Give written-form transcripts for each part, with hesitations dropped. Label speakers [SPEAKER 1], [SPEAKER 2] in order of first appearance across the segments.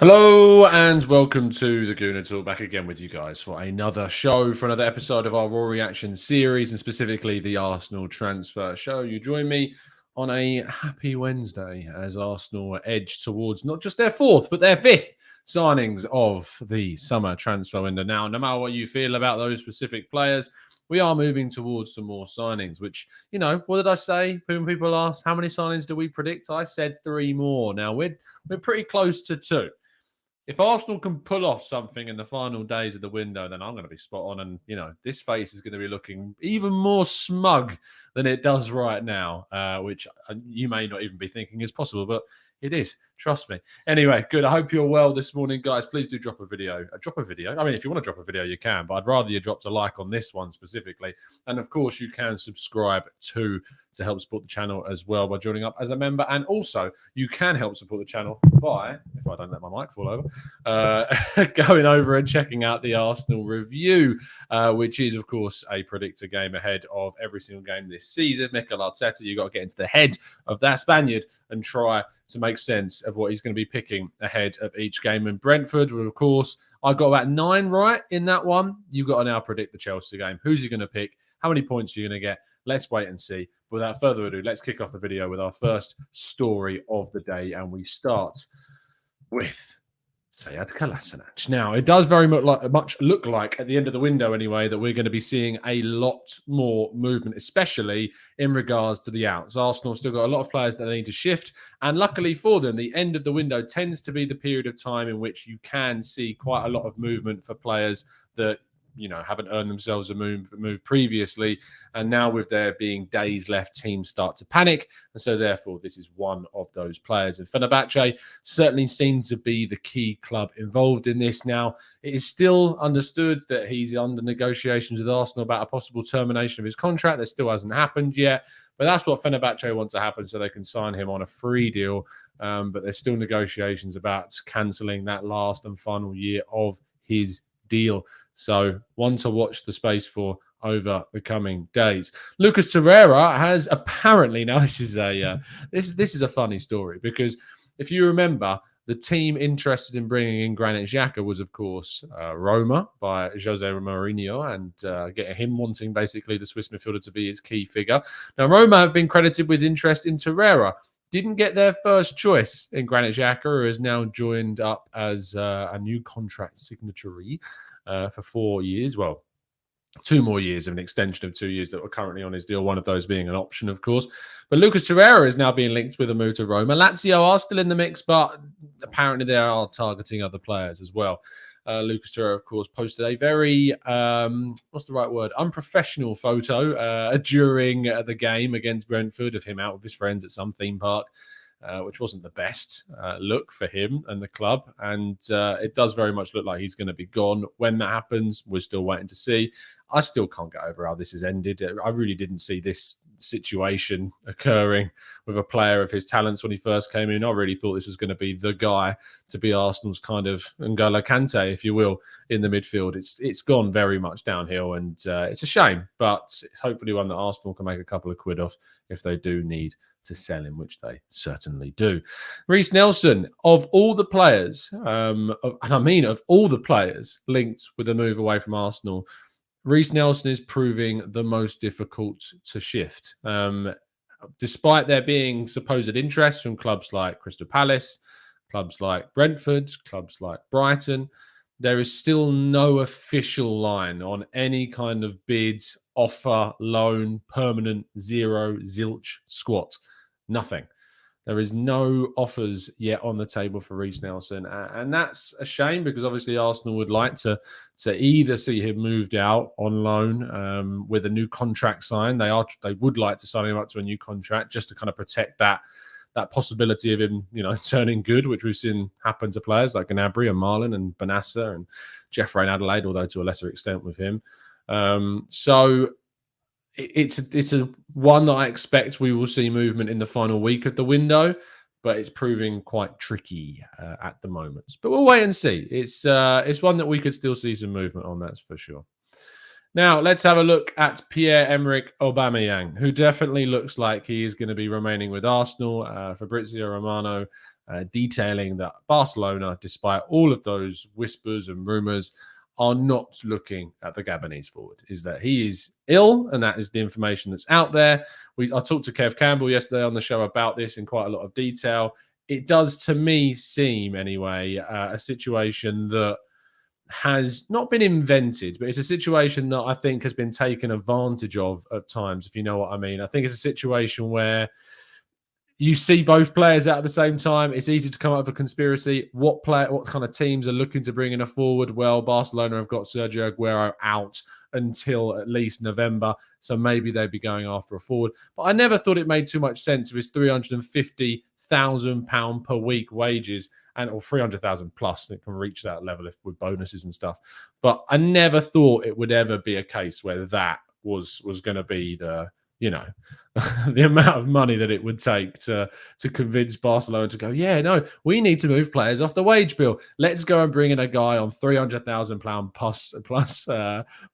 [SPEAKER 1] Hello and welcome to the Gooner Talk, back again with you guys for another show, for another episode of our Raw Reaction series, and specifically the Arsenal transfer show. You join me on a happy Wednesday as Arsenal edge towards not just their fourth, but their fifth signings of the summer transfer window. Now, no matter what you feel about those specific players, we are moving towards some more signings, which, what did I say? When people ask, how many signings do we predict? I said 3 more. Now, we're pretty close to 2. If Arsenal can pull off something in the final days of the window, then I'm going to be spot on. And, this face is going to be looking even more smug than it does right now, which you may not even be thinking is possible, but it is. Trust me. Anyway, good. I hope you're well this morning, guys. Please do drop a video. I mean, if you want to drop a video, you can, but I'd rather you dropped a like on this one specifically. And of course, you can subscribe to help support the channel as well by joining up as a member. And also, you can help support the channel by, if I don't let my mic fall over, going over and checking out the Arsenal review, which is, of course, a predictor game ahead of every single game this season. Mikel Arteta, you've got to get into the head of that Spaniard and try to make sense of what he's going to be picking ahead of each game. And Brentford, well, of course, I got about 9 right in that one. You've got to now predict the Chelsea game. Who's he going to pick? How many points are you going to get? Let's wait and see. But without further ado, let's kick off the video with our first story of the day. And we start with Kolasinac. Now, it does very much look like, at the end of the window anyway, that we're going to be seeing a lot more movement, especially in regards to the outs. Arsenal still got a lot of players that they need to shift, and luckily for them, the end of the window tends to be the period of time in which you can see quite a lot of movement for players that haven't earned themselves a move previously. And now with there being days left, teams start to panic. And so therefore, this is one of those players. And Fenerbahce certainly seems to be the key club involved in this. Now, it is still understood that he's under negotiations with Arsenal about a possible termination of his contract. That still hasn't happened yet. But that's what Fenerbahce want to happen so they can sign him on a free deal. But there's still negotiations about cancelling that last and final year of his deal. So one to watch the space for over the coming days. Lucas Torreira has apparently, now this is a funny story, because if you remember, the team interested in bringing in Granit Xhaka was, of course, Roma by Jose Mourinho, and getting him wanting basically the Swiss midfielder to be his key figure. Now, Roma have been credited with interest in Torreira. Didn't get their first choice in Granit Xhaka, who has now joined up as a new contract signatory for 4 years. Well, 2 more years of an extension of 2 years that were currently on his deal, one of those being an option, of course. But Lucas Torreira is now being linked with a move to Roma. Lazio are still in the mix, but apparently they are targeting other players as well. Lucas Torreira, of course, posted a very, unprofessional photo during the game against Brentford of him out with his friends at some theme park, which wasn't the best look for him and the club. And it does very much look like he's going to be gone. When that happens, we're still waiting to see. I still can't get over how this has ended. I really didn't see this situation occurring with a player of his talents when he first came in. I really thought this was going to be the guy to be Arsenal's kind of N'Golo Kante, if you will, in the midfield. It's gone very much downhill, and it's a shame, but it's hopefully one that Arsenal can make a couple of quid off if they do need to sell him, which they certainly do. Reiss Nelson, of all the players, of all the players linked with a move away from Arsenal, Reiss Nelson is proving the most difficult to shift. Despite there being supposed interest from clubs like Crystal Palace, clubs like Brentford, clubs like Brighton, there is still no official line on any kind of bids, offer, loan, permanent, zero, zilch, squat. Nothing. There is no offers yet on the table for Reiss Nelson. And that's a shame, because obviously Arsenal would like to either see him moved out on loan with a new contract signed. They would like to sign him up to a new contract just to kind of protect that possibility of him, turning good, which we've seen happen to players like Gnabry and Marlon and Benassa and Jeffrey and Adelaide, although to a lesser extent with him. So it's a one that I expect we will see movement in the final week of the window, but it's proving quite tricky at the moment. But we'll wait and see. It's one that we could still see some movement on, that's for sure. Now, let's have a look at Pierre-Emerick Aubameyang, who definitely looks like he is going to be remaining with Arsenal. Fabrizio Romano detailing that Barcelona, despite all of those whispers and rumours, are not looking at the Gabonese forward, is that he is ill, and that is the information that's out there. I talked to Kev Campbell yesterday on the show about this in quite a lot of detail. It does, to me, seem anyway, a situation that has not been invented, but it's a situation that I think has been taken advantage of at times, if you know what I mean. I think it's a situation where you see both players out at the same time. It's easy to come up with a conspiracy. What kind of teams are looking to bring in a forward? Well, Barcelona have got Sergio Aguero out until at least November, so maybe they'd be going after a forward. But I never thought it made too much sense of his £350,000 per week wages, or 300,000 plus. It can reach that level with bonuses and stuff. But I never thought it would ever be a case where that was going to be the the amount of money that it would take to convince Barcelona to go, yeah, no, we need to move players off the wage bill. Let's go and bring in a guy on £300,000 plus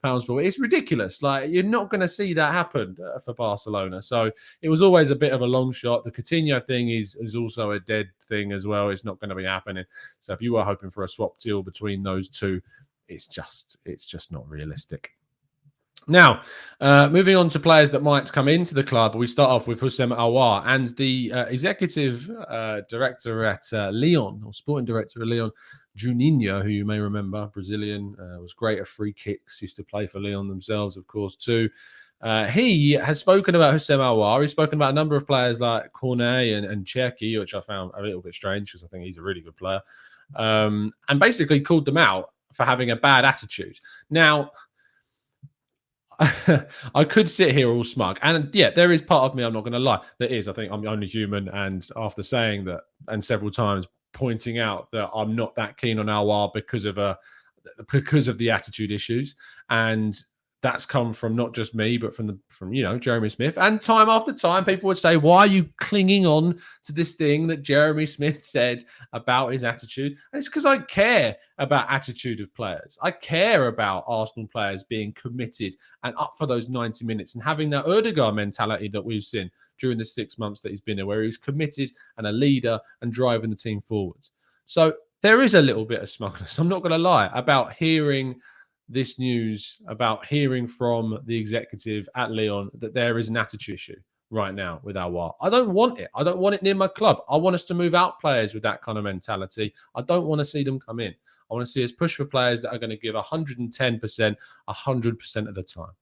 [SPEAKER 1] pounds per week. It's ridiculous. Like, you're not going to see that happen for Barcelona. So it was always a bit of a long shot. The Coutinho thing is also a dead thing as well. It's not going to be happening. So if you were hoping for a swap deal between those two, it's just not realistic. Now, moving on to players that might come into the club, we start off with Houssem Aouar, and the executive director at Lyon, or sporting director at Lyon, Juninho, who you may remember, Brazilian, was great at free kicks, used to play for Lyon themselves, of course, too. He has spoken about Houssem Aouar. He's spoken about a number of players like Cornet and Cherki, which I found a little bit strange because I think he's a really good player, and basically called them out for having a bad attitude. Now, I could sit here all smug, and yeah, there is part of me, I'm not going to lie, there is. I think I'm only human, and after saying that and several times pointing out that I'm not that keen on Aouar because of the attitude issues, and that's come from not just me, but from Jeremy Smith. And time after time, people would say, why are you clinging on to this thing that Jeremy Smith said about his attitude? And it's because I care about attitude of players. I care about Arsenal players being committed and up for those 90 minutes and having that Odegaard mentality that we've seen during the 6 months that he's been there, where he's committed and a leader and driving the team forwards. So there is a little bit of smugness, I'm not going to lie, about hearing this news, about hearing from the executive at Lyon that there is an attitude issue right now with Aouar. I don't want it. I don't want it near my club. I want us to move out players with that kind of mentality. I don't want to see them come in. I want to see us push for players that are going to give 110%, 100% of the time.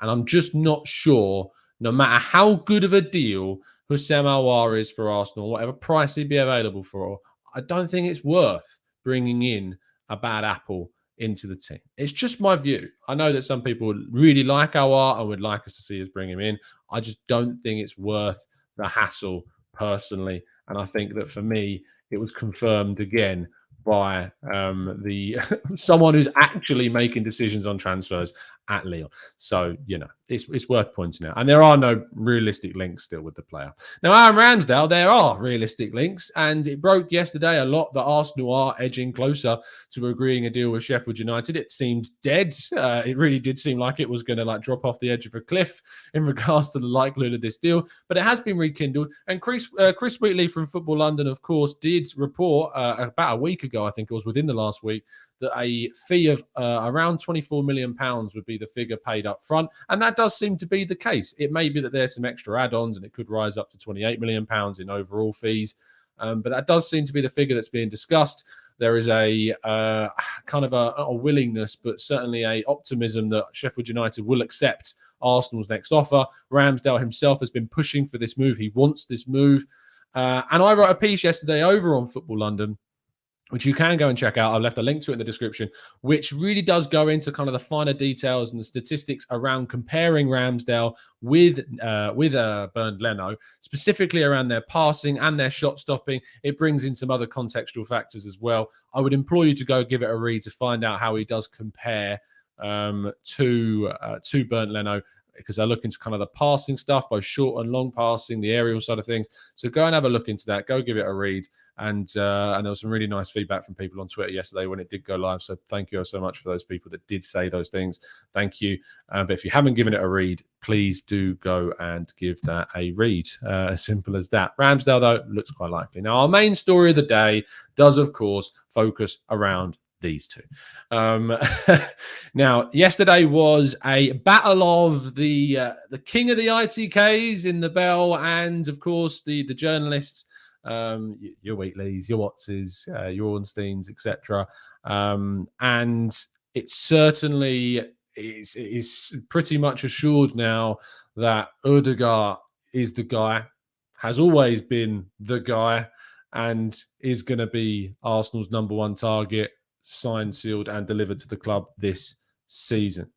[SPEAKER 1] And I'm just not sure, no matter how good of a deal Houssem Aouar is for Arsenal, whatever price he'd be available for, I don't think it's worth bringing in a bad apple into the team. It's just my view. I know that some people really like Aouar and would like us to see us bring him in. I just don't think it's worth the hassle personally. And I think that for me, it was confirmed again by someone who's actually making decisions on transfers at Lyon. So, it's worth pointing out. And there are no realistic links still with the player. Now, Aaron Ramsdale, there are realistic links. And it broke yesterday a lot that Arsenal are edging closer to agreeing a deal with Sheffield United. It seemed dead. It really did seem like it was going to drop off the edge of a cliff in regards to the likelihood of this deal. But it has been rekindled. And Chris Wheatley from Football London, of course, did report about a week ago, I think it was within the last week, that a fee of around £24 million would be the figure paid up front. And that does seem to be the case. It may be that there's some extra add-ons and it could rise up to £28 million in overall fees. But that does seem to be the figure that's being discussed. There is a kind of a willingness, but certainly a optimism that Sheffield United will accept Arsenal's next offer. Ramsdale himself has been pushing for this move. He wants this move. And I wrote a piece yesterday over on Football London, which you can go and check out. I've left a link to it in the description, which really does go into kind of the finer details and the statistics around comparing Ramsdale with Bernd Leno, specifically around their passing and their shot stopping. It brings in some other contextual factors as well. I would implore you to go give it a read to find out how he does compare to Bernd Leno. because they're looking to kind of the passing stuff, both short and long passing, the aerial side of things. So go and have a look into that. Go give it a read. And there was some really nice feedback from people on Twitter yesterday when it did go live. So thank you so much for those people that did say those things. Thank you. But if you haven't given it a read, please do go and give that a read. As simple as that. Ramsdale, though, looks quite likely. Now, our main story of the day does, of course, focus around these two. Now, yesterday was a battle of the king of the ITKs in the Bell and, of course, the journalists. Your Wheatleys, your Wattses, your Ornsteins, etc. And it certainly is pretty much assured now that Odegaard is the guy, has always been the guy, and is going to be Arsenal's #1 target, signed, sealed, and delivered to the club this season.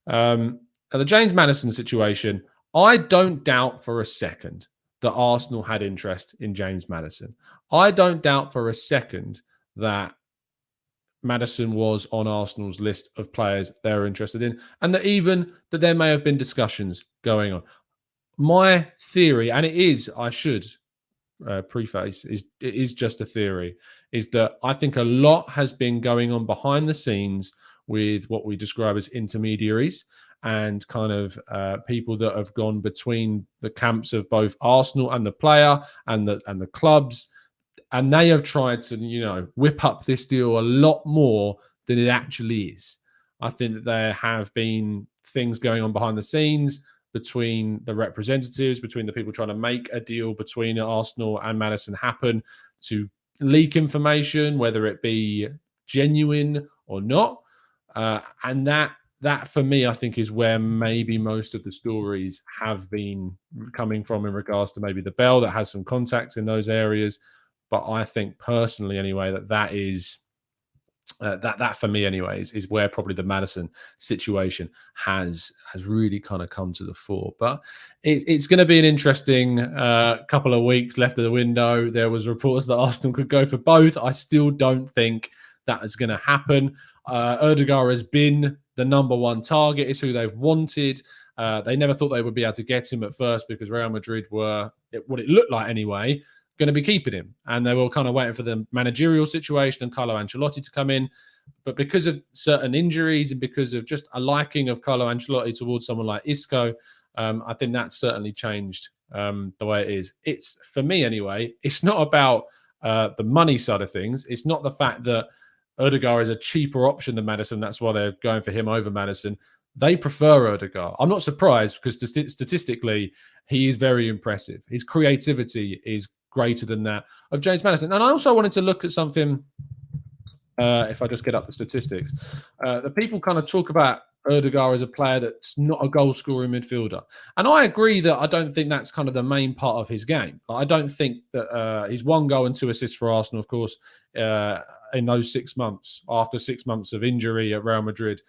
[SPEAKER 1] The James Maddison situation, I don't doubt for a second that Arsenal had interest in James Maddison. I don't doubt for a second that Maddison was on Arsenal's list of players they're interested in, and that there may have been discussions going on. My theory, and it is, I should preface, it is just a theory, is that I think a lot has been going on behind the scenes with what we describe as intermediaries and kind of people that have gone between the camps of both Arsenal and the player and the clubs, and they have tried to whip up this deal a lot more than it actually is. I think that there have been things going on behind the scenes between the representatives, between the people trying to make a deal between Arsenal and Maddison happen, to leak information, whether it be genuine or not, and that for me, I think, is where maybe most of the stories have been coming from in regards to maybe the Bell that has some contacts in those areas. But I think personally, anyway, that is that for me, anyways, is where probably the Maddison situation has really kind of come to the fore. But it's going to be an interesting couple of weeks left of the window. There was reports that Arsenal could go for both. I still don't think that is going to happen. Odegaard has been the #1 target, is who they've wanted. They never thought they would be able to get him at first because Real Madrid were, what it looked like anyway, going to be keeping him. And they were kind of waiting for the managerial situation and Carlo Ancelotti to come in. But because of certain injuries and because of just a liking of Carlo Ancelotti towards someone like Isco, I think that's certainly changed the way it is. It's, for me anyway, it's not about the money side of things. It's not the fact that Odegaard is a cheaper option than Maddison. That's why they're going for him over Maddison. They prefer Odegaard. I'm not surprised because statistically, he is very impressive. His creativity is greater than that of James Maddison. And I also wanted to look at something, if I just get up the statistics. The people kind of talk about Odegaard as a player that's not a goal-scoring midfielder. And I agree that I don't think that's kind of the main part of his game. I don't think that he's 1 goal and 2 assists for Arsenal, of course, in those 6 months, after 6 months of injury at Real Madrid,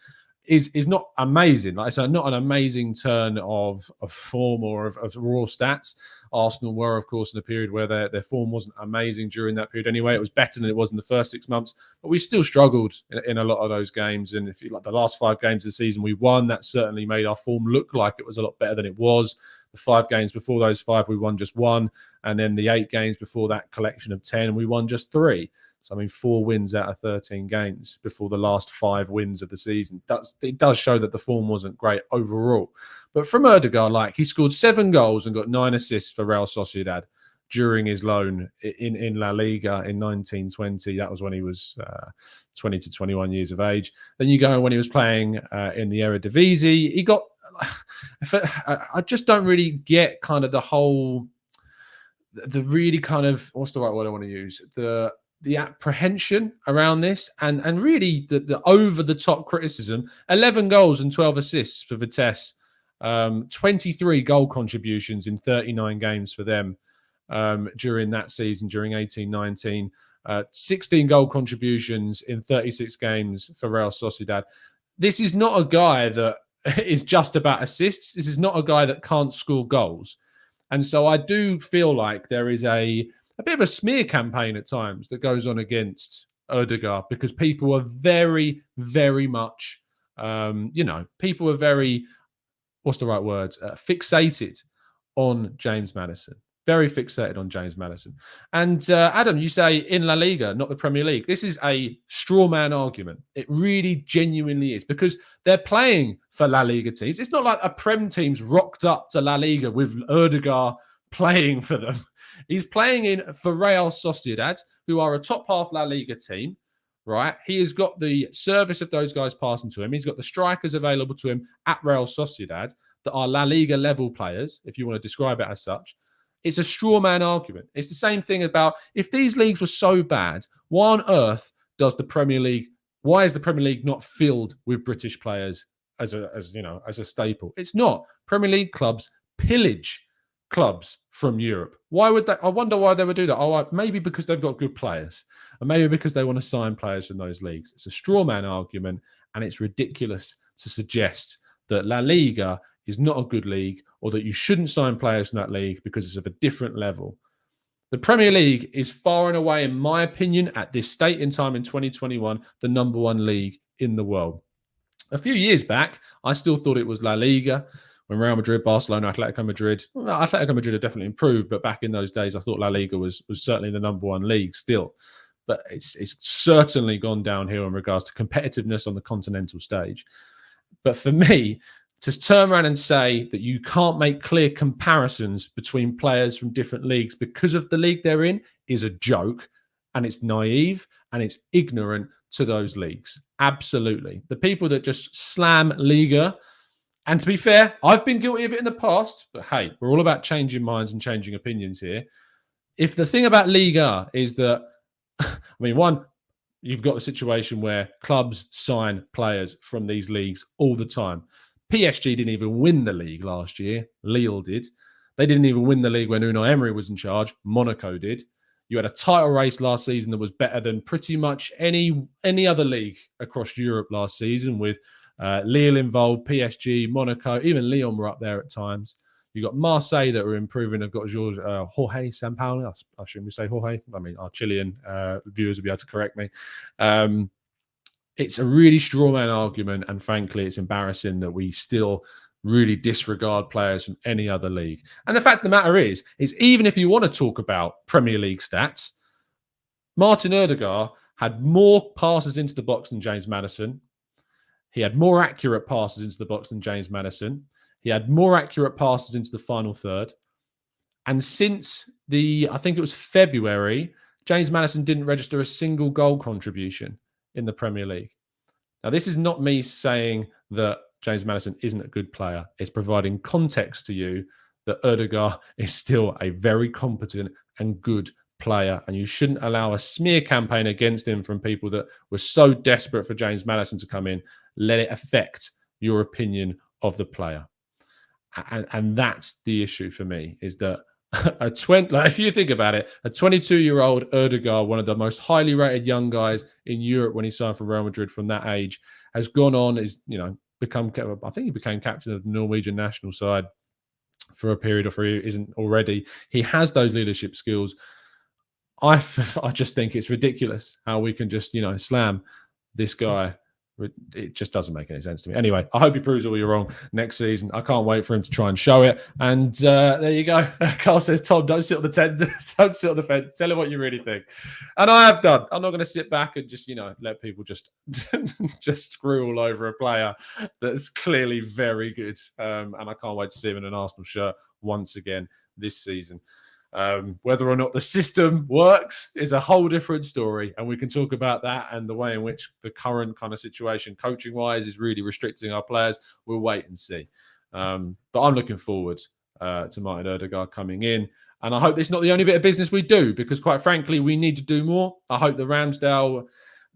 [SPEAKER 1] is not amazing. Like I said, not an amazing turn of form or of raw stats. Arsenal were, of course, in a period where their form wasn't amazing during that period anyway. It was better than it was in the first 6 months, but we still struggled in a lot of those games. And if you like the last 5 games of the season we won, that certainly made our form look like it was a lot better than it was. The 5 games before those 5, we won just 1. And then the 8 games before that collection of 10, we won just 3. So, I mean, 4 wins out of 13 games before the last 5 wins of the season. It does show that the form wasn't great overall. But from Odegaard, he scored 7 goals and got 9 assists for Real Sociedad during his loan in La Liga in 1920. That was when he was 20 to 21 years of age. Then you go when he was playing in the Eredivisie. He got... I just don't really get kind of the really kind of... What's the right word I want to use? The apprehension around this and really the over-the-top criticism. 11 goals and 12 assists for Vitesse. 23 goal contributions in 39 games for them during that season, during 18-19. 16 goal contributions in 36 games for Real Sociedad. This is not a guy that is just about assists. This is not a guy that can't score goals. And so I do feel like there is a bit of a smear campaign at times that goes on against Odegaard because people are very, very much, people are very what's the right word? Fixated on James Maddison. Very fixated on James Maddison. And Adam, you say in La Liga, not the Premier League. This is a straw man argument. It really genuinely is, because they're playing for La Liga teams. It's not like a Prem team's rocked up to La Liga with Odegaard playing for them. He's playing in for Real Sociedad, who are a top half La Liga team, right? He has got the service of those guys passing to him. He's got the strikers available to him at Real Sociedad that are La Liga level players, if you want to describe it as such. It's a straw man argument. It's the same thing about, if these leagues were so bad, why on earth does the Premier League, why is the Premier League not filled with British players as a staple? It's not. Premier League clubs pillage clubs from Europe. Why would they? I wonder why they would do that. Oh, maybe because they've got good players, and maybe because they want to sign players from those leagues. It's a straw man argument, and it's ridiculous to suggest that La Liga is not a good league, or that you shouldn't sign players from that league because it's of a different level. The Premier League is far and away, in my opinion, at this state in time in 2021, the number one league in the world. A few years back, I still thought it was La Liga. When Real Madrid, Barcelona, Atletico Madrid have definitely improved, but back in those days, I thought La Liga was certainly the number one league still. But it's certainly gone downhill in regards to competitiveness on the continental stage. But for me, to turn around and say that you can't make clear comparisons between players from different leagues because of the league they're in is a joke, and it's naive and it's ignorant to those leagues. Absolutely. The people that just slam Liga, and to be fair, I've been guilty of it in the past, but hey, we're all about changing minds and changing opinions here. If the thing about Liga is that, I mean, one, you've got a situation where clubs sign players from these leagues all the time. PSG didn't even win the league last year. Lille did. They didn't even win the league when Unai Emery was in charge. Monaco did. You had a title race last season that was better than pretty much any other league across Europe last season, with Lille involved, PSG, Monaco, even Lyon were up there at times. You got Marseille that are improving. They've got Jorge Sampaoli. I shouldn't say Jorge. I mean, our Chilean viewers will be able to correct me. It's a really straw man argument, and frankly, it's embarrassing that we still really disregard players from any other league. And the fact of the matter is even if you want to talk about Premier League stats, Martin Odegaard had more passes into the box than James Maddison. He had more accurate passes into the box than James Maddison. He had more accurate passes into the final third. And since I think it was February, James Maddison didn't register a single goal contribution in the Premier League. Now, this is not me saying that James Maddison isn't a good player. It's providing context to you that Odegaard is still a very competent and good player, and you shouldn't allow a smear campaign against him from people that were so desperate for James Maddison to come in. Let it affect your opinion of the player. And that's the issue for me, is that if you think about it, a 22-year-old Odegaard, one of the most highly rated young guys in Europe when he signed for Real Madrid from that age, has gone on, I think he became captain of the Norwegian national side for a period, or for he isn't already. He has those leadership skills. I just think it's ridiculous how we can just, slam this guy. It just doesn't make any sense to me. Anyway, I hope he proves all you're wrong next season. I can't wait for him to try and show it. And there you go. Carl says, Tom, don't sit on the tent. Don't sit on the fence. Tell him what you really think. And I have done. I'm not going to sit back and just, let people just screw all over a player that's clearly very good. And I can't wait to see him in an Arsenal shirt once again this season. Whether or not the system works is a whole different story, and we can talk about that and the way in which the current kind of situation, coaching-wise, is really restricting our players. We'll wait and see. But I'm looking forward to Martin Odegaard coming in, and I hope it's not the only bit of business we do, because quite frankly, we need to do more. I hope the Ramsdale...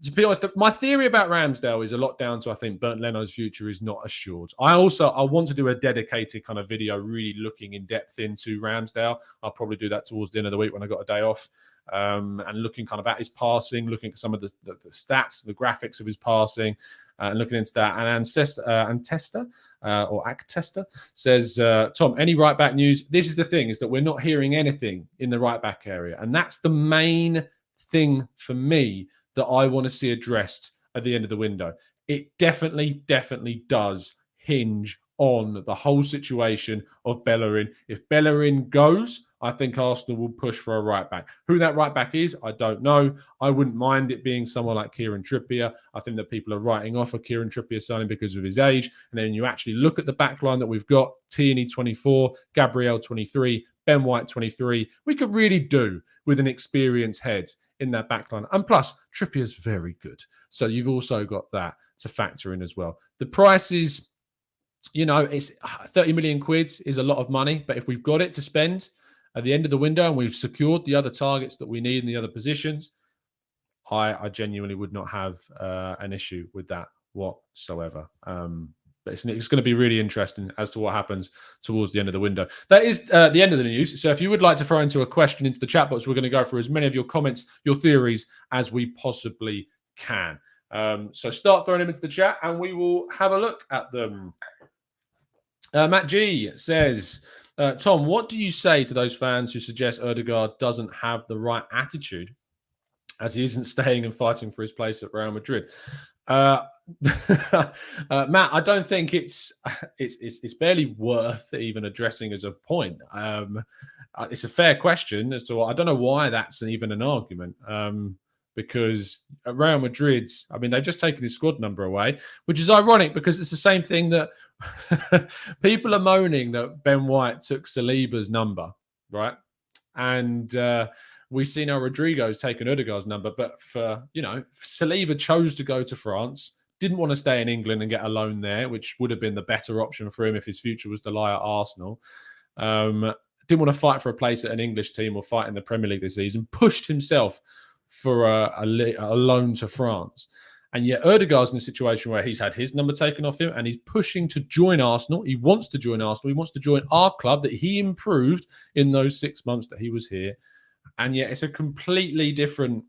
[SPEAKER 1] To be honest, my theory about Ramsdale is a lot down to, I think, Bernd Leno's future is not assured. I want to do a dedicated kind of video really looking in depth into Ramsdale. I'll probably do that towards the end of the week when I got a day off, and looking kind of at his passing, looking at some of the stats, the graphics of his passing, and looking into that. And Actester says, Tom, any right back news? This is the thing, is that we're not hearing anything in the right back area. And that's the main thing for me that I want to see addressed at the end of the window. It definitely does hinge on the whole situation of Bellerin. If Bellerin goes, I think Arsenal will push for a right back. Who that right back is, I don't know. I wouldn't mind it being someone like Kieran Trippier. I think that people are writing off a Kieran Trippier signing because of his age. And then you actually look at the back line that we've got, Tierney 24, Gabriel 23, Ben White 23. We could really do with an experienced head in that back line. And plus, Trippier's very good. So you've also got that to factor in as well. The price is, it's 30 million quid is a lot of money. But if we've got it to spend at the end of the window and we've secured the other targets that we need in the other positions, I genuinely would not have an issue with that whatsoever. But it's going to be really interesting as to what happens towards the end of the window. That is the end of the news. So if you would like to throw into a question into the chat box, we're going to go through as many of your comments, your theories as we possibly can. So start throwing them into the chat and we will have a look at them. Matt G says, Tom, what do you say to those fans who suggest Odegaard doesn't have the right attitude as he isn't staying and fighting for his place at Real Madrid? Matt, I don't think it's barely worth even addressing as a point. It's a fair question as to what, I don't know why that's even an argument. Because at Real Madrid, I mean, they've just taken his squad number away, which is ironic because it's the same thing that people are moaning that Ben White took Saliba's number, right? And we see now Rodrigo's taken Odegaard's number, but Saliba chose to go to France, didn't want to stay in England and get a loan there, which would have been the better option for him if his future was to lie at Arsenal. Didn't want to fight for a place at an English team or fight in the Premier League this season, pushed himself for a loan to France. And yet Odegaard's in a situation where he's had his number taken off him and he's pushing to join Arsenal. He wants to join Arsenal. He wants to join our club that he improved in those 6 months that he was here. And yet it's a completely different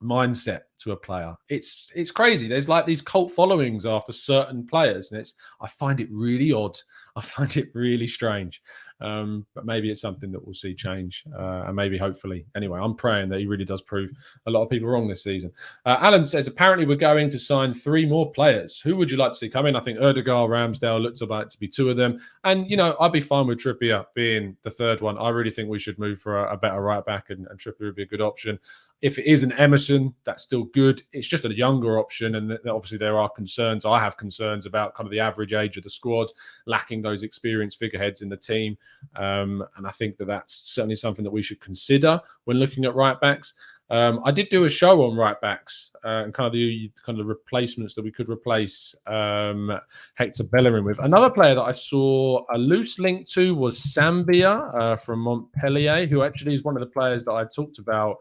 [SPEAKER 1] mindset to a player. It's crazy. There's like these cult followings after certain players, and I find it really odd. I find it really strange. But maybe it's something that we'll see change, and maybe hopefully. Anyway, I'm praying that he really does prove a lot of people wrong this season. Alan says apparently we're going to sign 3 more players. Who would you like to see come in? I think Odegaard, Ramsdale looks about to be 2 of them, and I'd be fine with Trippier being the 3rd one. I really think we should move for a better right back, and Trippier would be a good option. If it is an Emerson, that's still good. It's just a younger option, and obviously there are concerns. I have concerns about kind of the average age of the squad, lacking those experienced figureheads in the team, and I think that that's certainly something that we should consider when looking at right backs. I did do a show on right backs and kind of the replacements that we could replace Hector Bellerin with. Another player that I saw a loose link to was Sambia from Montpellier, who actually is one of the players that I talked about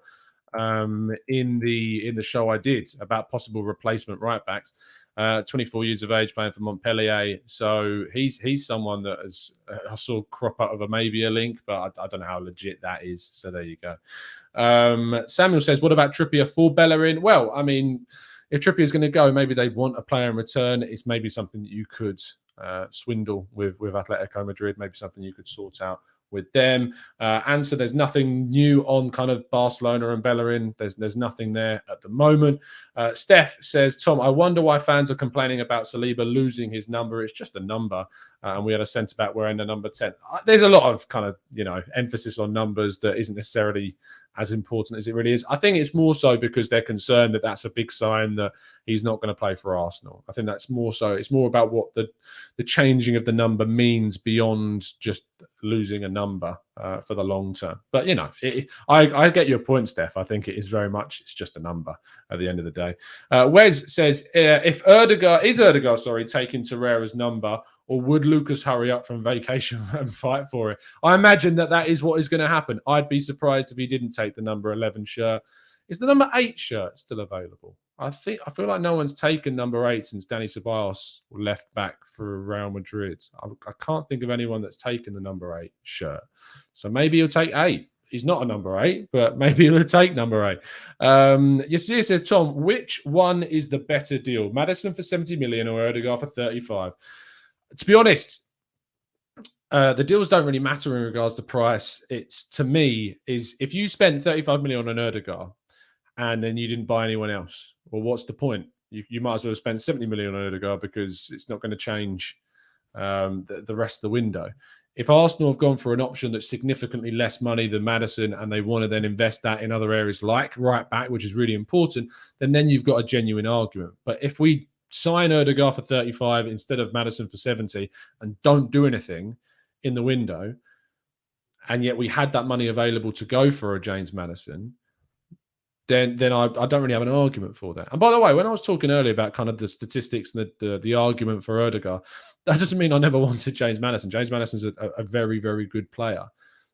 [SPEAKER 1] in the show I did about possible replacement right backs. 24 years of age, playing for Montpellier, so he's someone that I saw crop up of maybe a link, but I don't know how legit that is. So there you go. Samuel says, "What about Trippier for Bellerin?" Well, I mean, if Trippier is going to go, maybe they want a player in return. It's maybe something that you could swindle with Atletico Madrid. Maybe something you could sort out with them. Answer, there's nothing new on kind of Barcelona and Bellerin. There's nothing there at the moment. Steph says, Tom, I wonder why fans are complaining about Saliba losing his number. It's just a number. And we had a centre-back wearing the number 10. There's a lot of kind of, emphasis on numbers that isn't necessarily as important as it really is. I think it's more so because they're concerned that that's a big sign that he's not going to play for Arsenal. I think that's more so. It's more about what the changing of the number means beyond just losing a number for the long term. But, I get your point, Steph. I think it is very much, it's just a number at the end of the day. Wes says, is Odegaard taking Torreira's number, or would Lucas hurry up from vacation and fight for it? I imagine that is what is going to happen. I'd be surprised if he didn't take the number 11 shirt. Is the number 8 shirt still available? I feel like no one's taken number 8 since Dani Ceballos left back for Real Madrid. I can't think of anyone that's taken the number 8 shirt. So maybe he'll take 8. He's not a number 8, but maybe he'll take number 8. Yasir says, Tom, which one is the better deal? Maddison for 70 million or Odegaard for 35? To be honest, the deals don't really matter in regards to price. To me, if you spend 35 million on Odegaard and then you didn't buy anyone else, well, what's the point? You might as well spend 70 million on Odegaard because it's not going to change the rest of the window. If Arsenal have gone for an option that's significantly less money than Maddison and they want to then invest that in other areas like right back, which is really important, then you've got a genuine argument. But if we sign Odegaard for 35 instead of Maddison for 70 and don't do anything in the window, and yet we had that money available to go for a James Maddison, then I don't really have an argument for that. And by the way, when I was talking earlier about kind of the statistics and the argument for Odegaard, that doesn't mean I never wanted James Maddison. James Maddison's a very, very good player.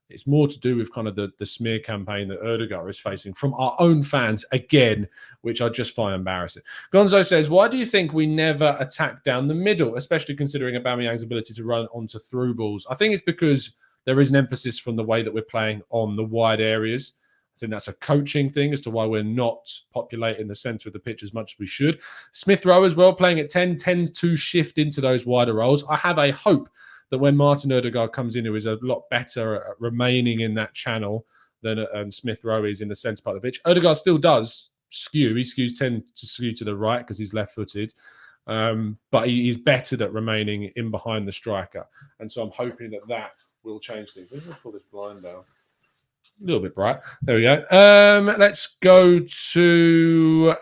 [SPEAKER 1] It's more to do with kind of the smear campaign that Odegaard is facing from our own fans, again, which I just find embarrassing. Gonzo says, why do you think we never attack down the middle, especially considering Aubameyang's ability to run onto through balls? I think it's because there is an emphasis from the way that we're playing on the wide areas. I think that's a coaching thing as to why we're not populating the centre of the pitch as much as we should. Smith Rowe as well, playing at 10, tends to shift into those wider roles. I have a hope that when Martin Odegaard comes in, who is a lot better at remaining in that channel than Smith Rowe is in the centre part of the pitch. Odegaard still does skew. He tend to skew to the right because he's left-footed. But he's better at remaining in behind the striker. And so I'm hoping that will change things. Let's pull this blind down. A little bit bright. There we go. Let's go to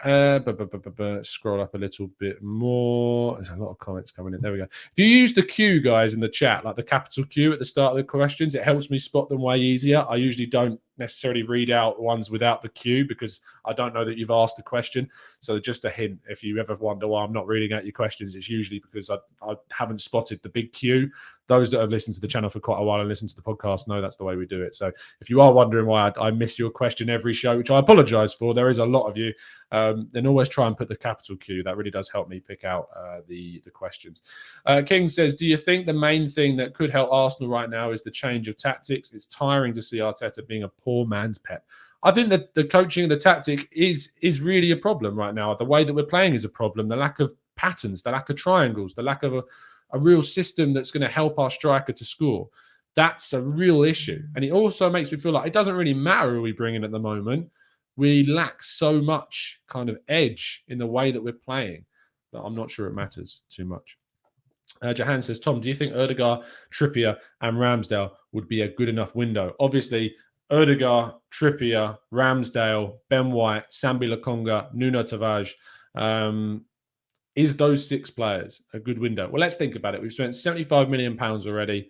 [SPEAKER 1] scroll up a little bit more. There's a lot of comments coming in. There we go. If you use the Q, guys, in the chat, like the capital Q at the start of the questions, it helps me spot them way easier. I usually don't necessarily read out ones without the Q because I don't know that you've asked a question. So just a hint, if you ever wonder why I'm not reading out your questions, it's usually because I haven't spotted the big Q. Those that have listened to the channel for quite a while and listened to the podcast know that's the way we do it. So if you are wondering why I miss your question every show, which I apologize for, there is a lot of you, then always try and put the capital Q. That really does help me pick out the questions. King says, do you think the main thing that could help Arsenal right now is the change of tactics? It's tiring to see Arteta being a poor man's Pep. I think that the coaching and the tactic is really a problem right now. The way that we're playing is a problem. The lack of patterns, the lack of triangles, the lack of a real system that's going to help our striker to score. That's a real issue. And it also makes me feel like it doesn't really matter who we bring in at the moment. We lack so much kind of edge in the way that we're playing that I'm not sure it matters too much. Jahan says, Tom, do you think Odegaard, Trippier and Ramsdale would be a good enough window? Obviously, Odegaard, Trippier, Ramsdale, Ben White, Sambi Lokonga, Nuno Tavares. Is those 6 players a good window? Well, let's think about it. We've spent £75 million already.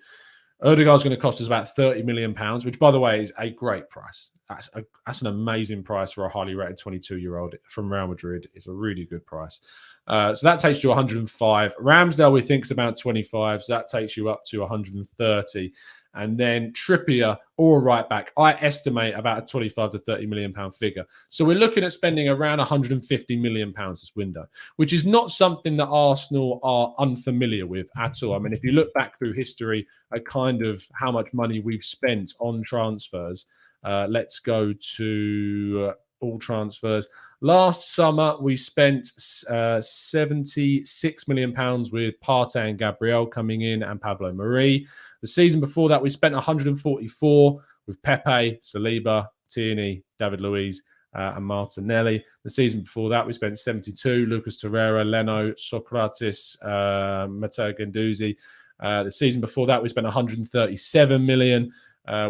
[SPEAKER 1] Odegaard's going to cost us about £30 million, which, by the way, is a great price. That's an amazing price for a highly rated 22-year-old from Real Madrid. It's a really good price. So that takes you to 105. Ramsdale, we think, is about 25. So that takes you up to 130. And then Trippier or right back, I estimate about a 25 to 30 million pound figure. So we're looking at spending around 150 million pounds this window, which is not something that Arsenal are unfamiliar with at all. I mean, if you look back through history at kind of how much money we've spent on transfers, let's go to all transfers. Last summer, we spent £76 million with Partey and Gabriel coming in and Pablo Mari. The season before that, we spent 144 with Pepe, Saliba, Tierney, David Luiz, and Martinelli. The season before that, we spent 72, Lucas Torreira, Leno, Socrates, Matteo Guendouzi. The season before that, we spent 137 million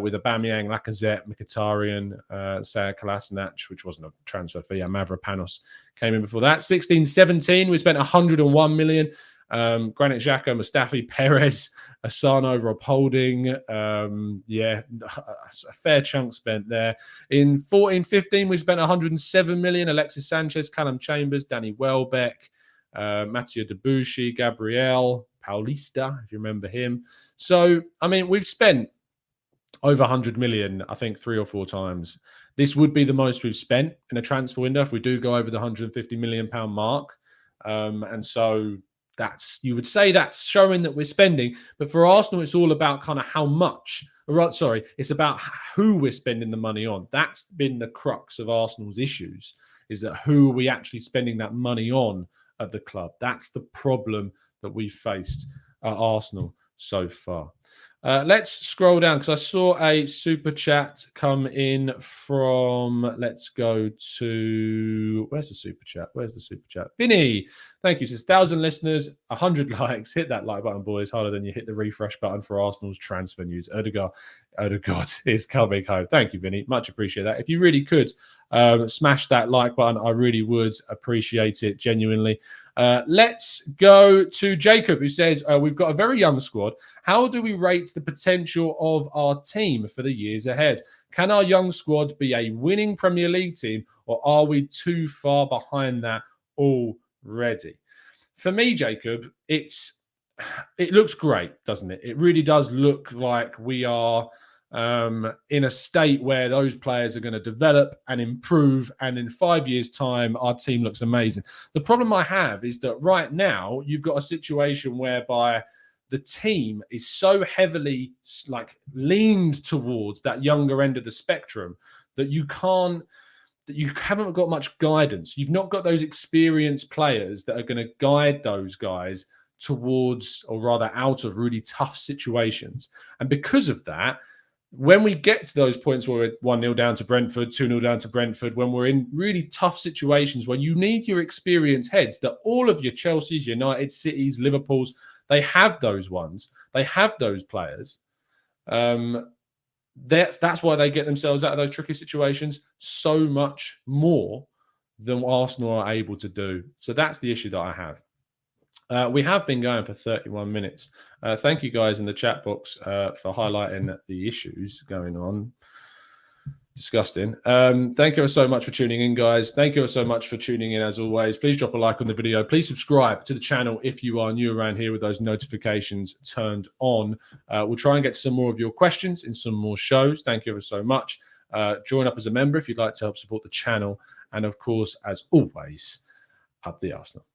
[SPEAKER 1] with Aubameyang, Lacazette, Mkhitaryan, Kolasinac, which wasn't a transfer fee. Mavropanos came in before that. 16-17, we spent 101 million. Granit Xhaka, Mustafi, Perez, Asano, Rob Holding. A fair chunk spent there. In 14-15, we spent 107 million. Alexis Sanchez, Callum Chambers, Danny Welbeck, Matteo Debuchy, Gabriel, Paulista, if you remember him. So, I mean, we've spent over 100 million, I think 3 or 4 times. This would be the most we've spent in a transfer window if we do go over the 150 million pound mark. And so you would say that's showing that we're spending. But for Arsenal, it's all about kind of how much. It's about who we're spending the money on. That's been the crux of Arsenal's issues, is that who are we actually spending that money on at the club? That's the problem that we've faced at Arsenal so far. Let's scroll down because I saw a super chat come in from, let's go to, where's the super chat? Vinny, thank you. Says 1,000 listeners, 100 likes. Hit that like button, boys, harder than you hit the refresh button for Arsenal's transfer news. Odegaard is coming home. Thank you, Vinny. Much appreciate that. If you really could smash that like button, I really would appreciate it, genuinely. Let's go to Jacob, who says, we've got a very young squad. How do we rate the potential of our team for the years ahead? Can our young squad be a winning Premier League team, or are we too far behind that already? For me, Jacob, it looks great, doesn't it? It really does look like we are in a state where those players are going to develop and improve, and in 5 years' time, our team looks amazing. The problem I have is that right now, you've got a situation whereby the team is so heavily leaned towards that younger end of the spectrum that you haven't got much guidance. You've not got those experienced players that are going to guide those guys towards, or rather out of, really tough situations. And because of that, when we get to those points where we're 1-0 down to Brentford, 2-0 down to Brentford, when we're in really tough situations where you need your experienced heads, that all of your Chelseas, United, Cities, Liverpools, they have those ones. They have those players. That's why they get themselves out of those tricky situations so much more than Arsenal are able to do. So that's the issue that I have. We have been going for 31 minutes. Thank you guys in the chat box for highlighting the issues going on. Disgusting. Thank you so much for tuning in, guys. Thank you so much for tuning in, as always. Please drop a like on the video. Please subscribe to the channel if you are new around here with those notifications turned on. We'll try and get some more of your questions in some more shows. Thank you ever so much. Join up as a member if you'd like to help support the channel. And of course, as always, up the Arsenal.